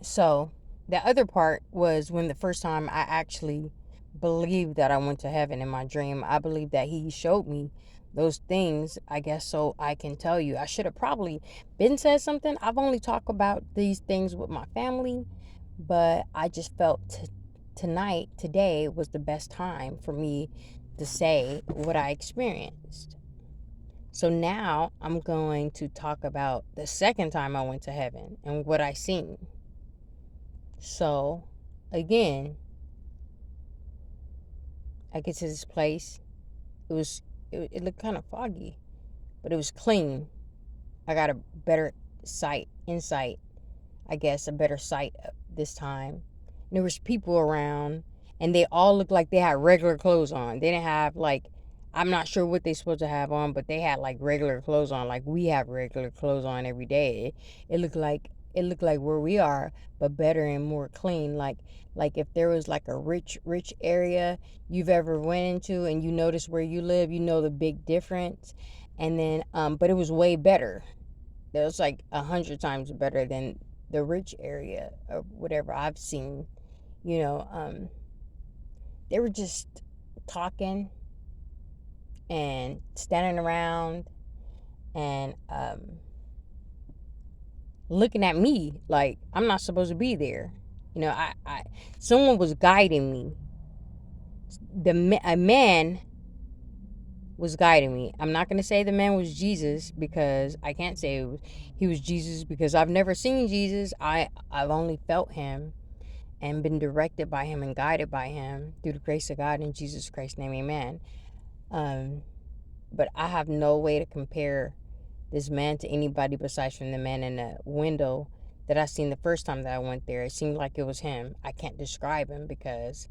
So the other part was when the first time I actually believed that I went to heaven in my dream. I believe that he showed me those things, I guess, so I can tell you. I should have probably been said something. I've only talked about these things with my family, but I just felt today was the best time for me to say what I experienced. So now I'm going to talk about the second time I went to heaven and what I seen. So again, I get to this place. It was it looked kind of foggy, but it was clean. I got a better insight, I guess, a better sight this time. And there was people around, and they all looked like they had regular clothes on. They didn't have like, I'm not sure what they supposed to have on, but they had like regular clothes on, like we have regular clothes on every day. It looked like where we are, but better and more clean. Like if there was like a rich area you've ever went into, and you notice where you live, you know the big difference. And then, but it was way better. It was like 100 times better than the rich area or whatever I've seen. You know, they were just talking and standing around and looking at me like I'm not supposed to be there. You know, someone was guiding me. A man was guiding me. I'm not gonna say the man was Jesus because I can't say he was Jesus because I've never seen Jesus. I've only felt him and been directed by him and guided by him through the grace of God in Jesus Christ's name, amen. Um, but I have no way to compare this man to anybody besides from the man in the window that I seen the first time that I went there. It seemed like it was him. I can't describe him because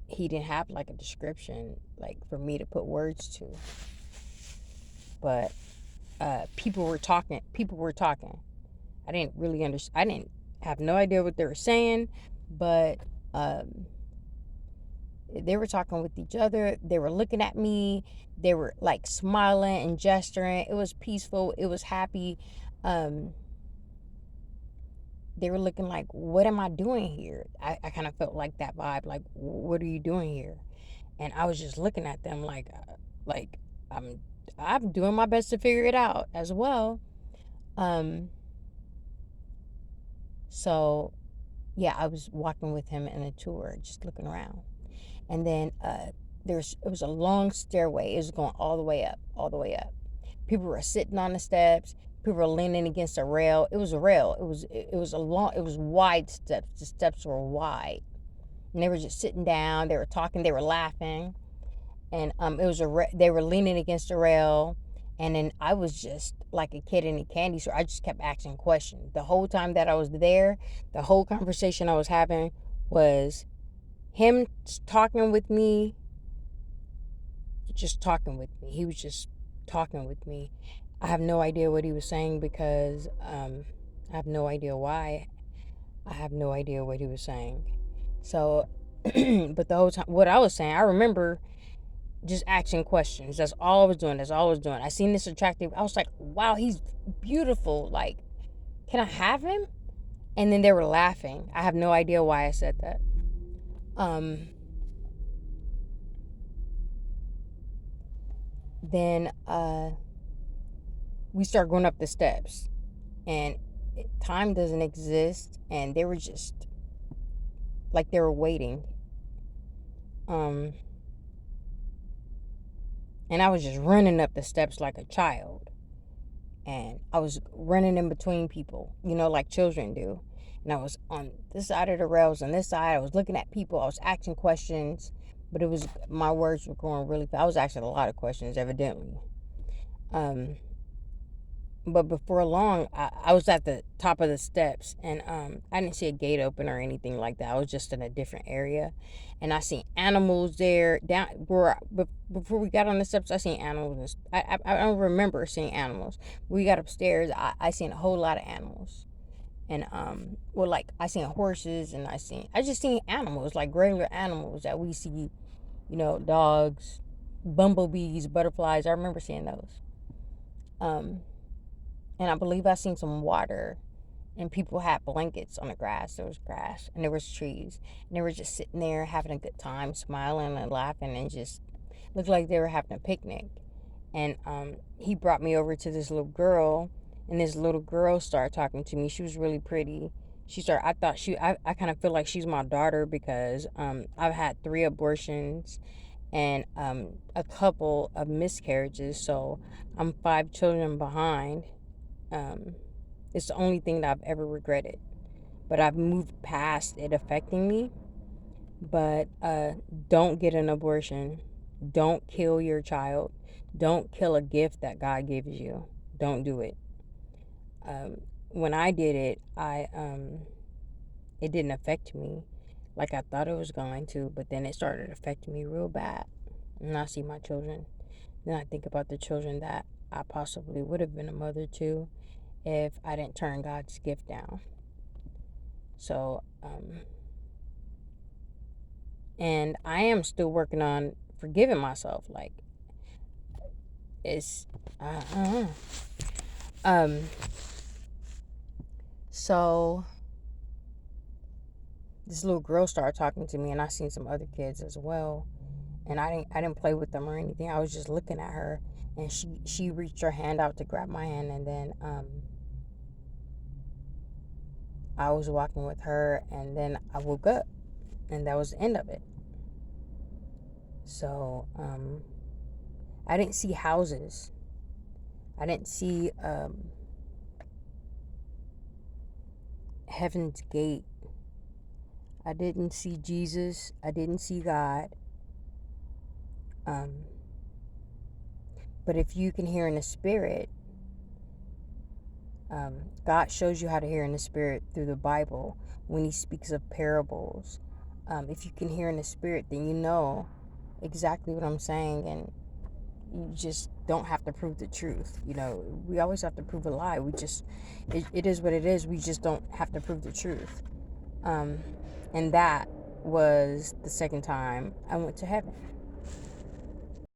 he didn't have like a description like for me to put words to. But people were talking. I didn't really understand. I didn't have no idea what they were saying, but they were talking with each other. They were looking at me. They were like smiling and gesturing. It was peaceful. It was happy. Um, they were looking like, what am I doing here? I kind of felt like that vibe. Like, what are you doing here? And I was just looking at them like I'm, I'm doing my best to figure it out as well. Um, so yeah, I was walking with him in a tour, just looking around. And then it was a long stairway. It was going all the way up, all the way up. People were sitting on the steps. People were leaning against a rail. It was a rail. It was wide steps. The steps were wide, and they were just sitting down. They were talking. They were laughing, and they were leaning against a rail. And then I was just like a kid in a candy store. I just kept asking questions the whole time that I was there. The whole conversation I was having was him talking with me, just talking with me. He was just talking with me. I have no idea what he was saying because I have no idea why. I have no idea what he was saying. So, but the whole time, what I was saying, I remember just asking questions. That's all I was doing. That's all I was doing. I seen this attractive. I was like, wow, he's beautiful. Like, can I have him? And then they were laughing. I have no idea why I said that. Um, then we start going up the steps, and time doesn't exist, and they were just like they were waiting. Um, and I was just running up the steps like a child, and I was running in between people, like children do. And I was on this side of the rails, on this side. I was looking at people. I was asking questions, but it was my words were going really fast. I was asking a lot of questions, evidently. Um, but before long, I was at the top of the steps, and I didn't see a gate open or anything like that. I was just in a different area, and I seen animals there. Down where before we got on the steps, I seen animals. I don't remember seeing animals. We got upstairs. I seen a whole lot of animals, and well, like I seen horses, and I just seen animals like regular animals that we see, dogs, bumblebees, butterflies. I remember seeing those. Um, and I believe I seen some water and people had blankets on the grass. There was grass and there was trees, and they were just sitting there having a good time, smiling and laughing, and just looked like they were having a picnic. And he brought me over to this little girl, and this little girl started talking to me. She was really pretty. I thought I kind of feel like she's my daughter because I've had 3 abortions and a couple of miscarriages, so I'm 5 children behind. um, it's the only thing that I've ever regretted, but I've moved past it affecting me. But don't get an abortion. Don't kill your child. Don't kill a gift that God gives you. Don't do it. When I did it, it didn't affect me like I thought it was going to, but then it started affecting me real bad. And I see my children. Then I think about the children that I possibly would have been a mother to if I didn't turn God's gift down. So, and I am still working on forgiving myself. Like, it's, so this little girl started talking to me, and I seen some other kids as well. And I didn't play with them or anything. I was just looking at her, and she reached her hand out to grab my hand, and then I was walking with her, and then I woke up, and that was the end of it. So I didn't see houses. I didn't see Heaven's Gate. I didn't see Jesus. I didn't see God. But if you can hear in the spirit, God shows you how to hear in the spirit through the Bible when he speaks of parables. If you can hear in the spirit, then you know exactly what I'm saying, and you just don't have to prove the truth. We always have to prove a lie. It is what it is. We just don't have to prove the truth. And that was the second time I went to heaven.